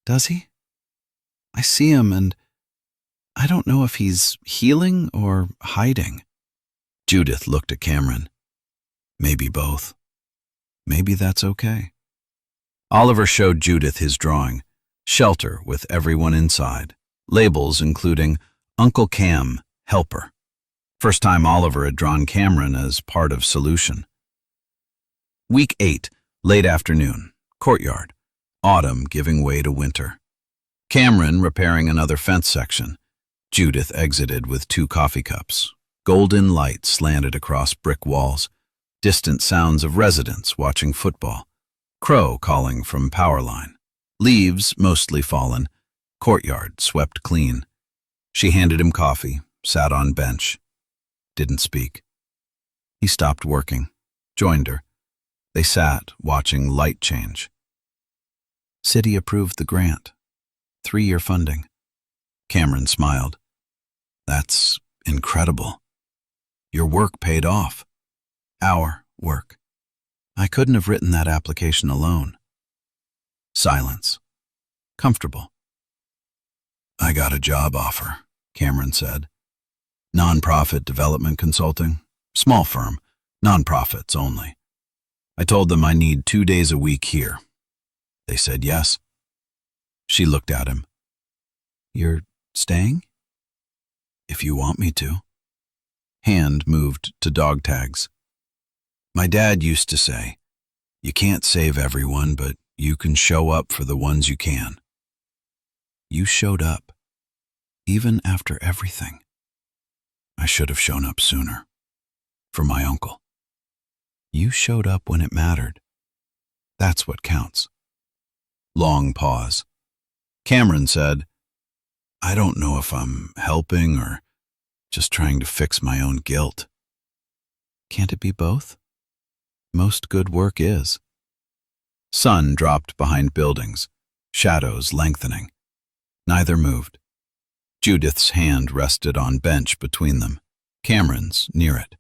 Does he? I see him and I don't know if he's healing or hiding. Judith looked at Cameron. Maybe both. Maybe that's okay. Oliver showed Judith his drawing. Shelter with everyone inside. Labels including Uncle Cam, Helper. First time Oliver had drawn Cameron as part of solution. Week 8, late afternoon, courtyard. Autumn giving way to winter. Cameron repairing another fence section. Judith exited with 2 coffee cups. Golden light slanted across brick walls. Distant sounds of residents watching football. Crow calling from power line. Leaves mostly fallen. Courtyard swept clean. She handed him coffee, sat on bench. Didn't speak. He stopped working, joined her. They sat, watching light change. City approved the grant. 3-year funding. Cameron smiled. That's incredible. Your work paid off. Our work. I couldn't have written that application alone. Silence. Comfortable. I got a job offer, Cameron said. Nonprofit development consulting. Small firm. Nonprofits only. I told them I need 2 days a week here. They said yes. She looked at him. You're staying? If you want me to. Hand moved to dog tags. My dad used to say, you can't save everyone, but you can show up for the ones you can. You showed up, even after everything. I should have shown up sooner. For my uncle. You showed up when it mattered. That's what counts. Long pause. Cameron said, I don't know if I'm helping or Just trying to fix my own guilt. Can't it be both? Most good work is. Sun dropped behind buildings, shadows lengthening. Neither moved. Judith's hand rested on bench between them, Cameron's near it.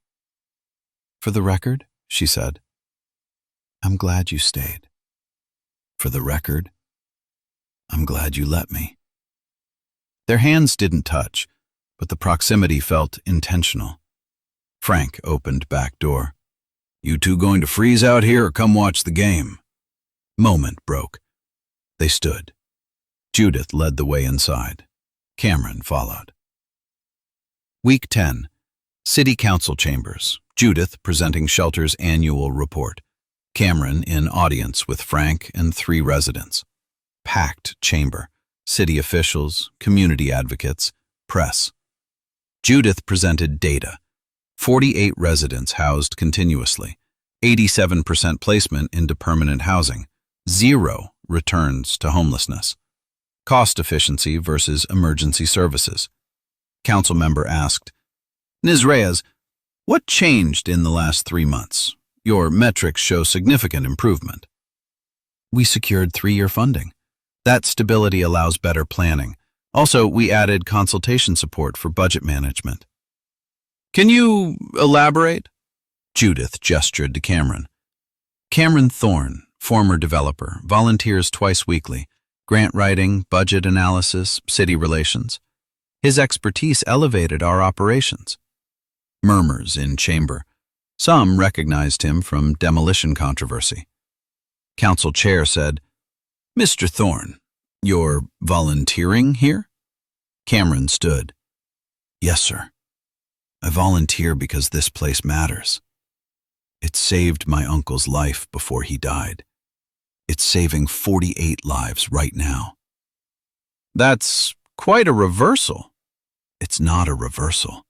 For the record, she said, I'm glad you stayed. For the record, I'm glad you let me. Their hands didn't touch, but the proximity felt intentional. Frank opened back door. You two going to freeze out here or come watch the game? Moment broke. They stood. Judith led the way inside. Cameron followed. Week 10. City Council Chambers. Judith presenting Shelter's annual report. Cameron in audience with Frank and 3 residents. Packed chamber. City officials, community advocates, press. Judith presented data. 48 residents housed continuously. 87% placement into permanent housing. 0 returns to homelessness. Cost efficiency versus emergency services. Council member asked, Ms. Reyes, what changed in the last 3 months? Your metrics show significant improvement. We secured 3-year funding. That stability allows better planning. Also, we added consultation support for budget management. Can you elaborate? Judith gestured to Cameron. Cameron Thorne, former developer, volunteers twice weekly. Grant writing, budget analysis, city relations. His expertise elevated our operations. Murmurs in chamber. Some recognized him from demolition controversy. Council chair said, Mr. Thorne, you're volunteering here? Cameron stood. Yes, sir. I volunteer because this place matters. It saved my uncle's life before he died. It's saving 48 lives right now. That's quite a reversal. It's not a reversal.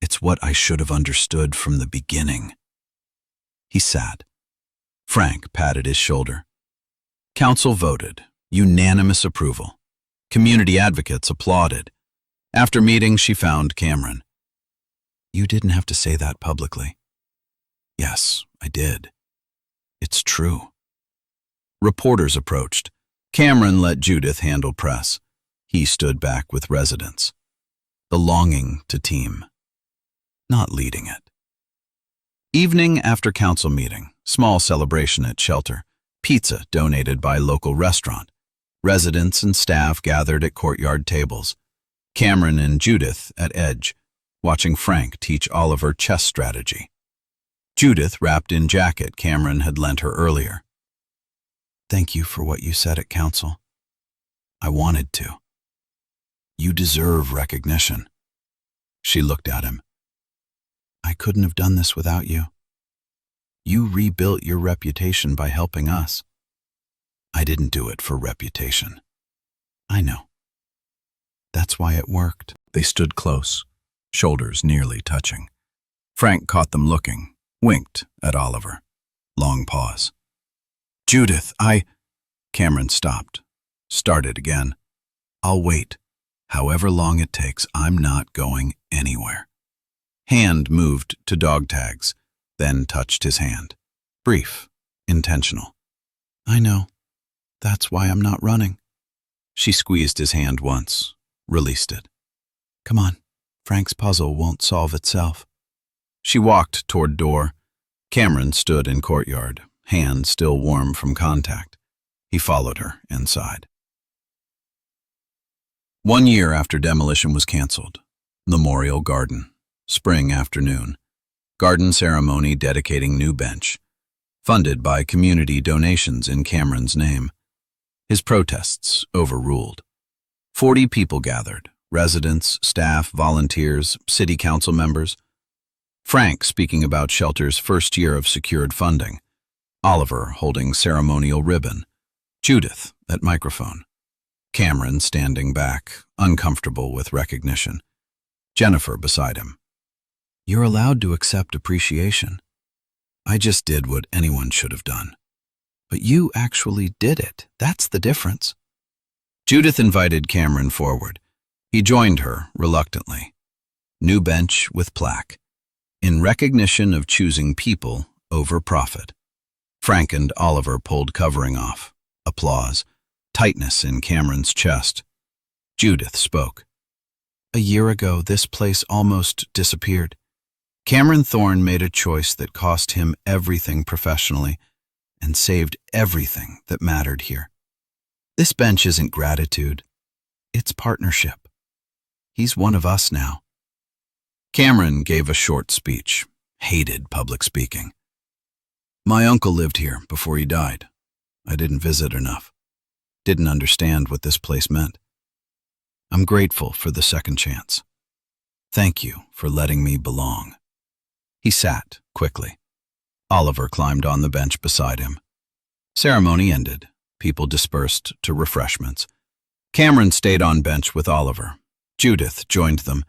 It's what I should have understood from the beginning. He sat. Frank patted his shoulder. Council voted. Unanimous approval. Community advocates applauded. After meeting, she found Cameron. You didn't have to say that publicly. Yes, I did. It's true. Reporters approached. Cameron let Judith handle press. He stood back with residents. The longing to team. Not leading it. Evening after council meeting. Small celebration at Shelter. Pizza donated by local restaurant. Residents and staff gathered at courtyard tables. Cameron and Judith at edge, watching Frank teach Oliver chess strategy. Judith wrapped in jacket Cameron had lent her earlier. Thank you for what you said at council. I wanted to. You deserve recognition. She looked at him. I couldn't have done this without you. You rebuilt your reputation by helping us. I didn't do it for reputation. I know. That's why it worked. They stood close, shoulders nearly touching. Frank caught them looking, winked at Oliver. Long pause. Judith, Cameron stopped, started again. I'll wait. However long it takes, I'm not going anywhere. Hand moved to dog tags, then touched his hand. Brief, intentional. I know. That's why I'm not running. She squeezed his hand once, released it. Come on, Frank's puzzle won't solve itself. She walked toward door. Cameron stood in courtyard, hand still warm from contact. He followed her inside. 1 year after demolition was canceled. Memorial Garden. Spring afternoon. Garden ceremony dedicating new bench. Funded by community donations in Cameron's name. His protests overruled. 40 people gathered. Residents, staff, volunteers, city council members. Frank speaking about Shelter's first year of secured funding. Oliver holding ceremonial ribbon. Judith at microphone. Cameron standing back, uncomfortable with recognition. Jennifer beside him. You're allowed to accept appreciation. I just did what anyone should have done. But you actually did it. That's the difference. Judith invited Cameron forward. He joined her reluctantly. New bench with plaque. In recognition of choosing people over profit. Frank and Oliver pulled covering off. Applause. Tightness in Cameron's chest. Judith spoke. A year ago, this place almost disappeared. Cameron Thorne made a choice that cost him everything professionally and saved everything that mattered here. This bench isn't gratitude. It's partnership. He's one of us now. Cameron gave a short speech. Hated public speaking. My uncle lived here before he died. I didn't visit enough. Didn't understand what this place meant. I'm grateful for the second chance. Thank you for letting me belong. He sat quickly. Oliver climbed on the bench beside him. Ceremony ended. People dispersed to refreshments. Cameron stayed on bench with Oliver. Judith joined them,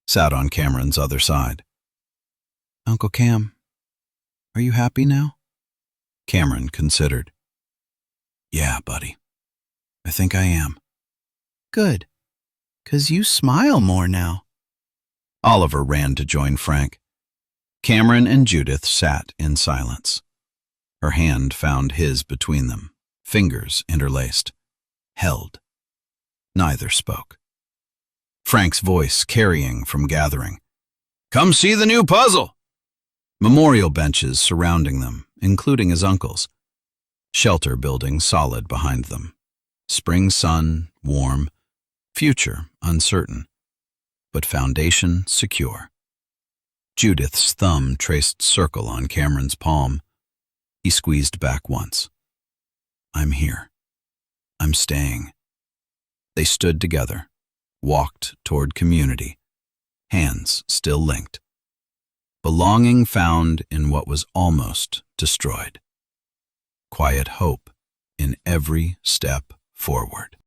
sat on Cameron's other side. Uncle Cam, are you happy now? Cameron considered. Yeah, buddy. I think I am. Good, 'cause you smile more now. Oliver ran to join Frank. Cameron and Judith sat in silence. Her hand found his between them, fingers interlaced, held. Neither spoke. Frank's voice carrying from gathering. Come see the new puzzle! Memorial benches surrounding them, including his uncle's. Shelter building solid behind them. Spring sun, warm. Future uncertain. But foundation secure. Judith's thumb traced circle on Cameron's palm. He squeezed back once. I'm here. I'm staying. They stood together, walked toward community, hands still linked. Belonging found in what was almost destroyed. Quiet hope in every step forward.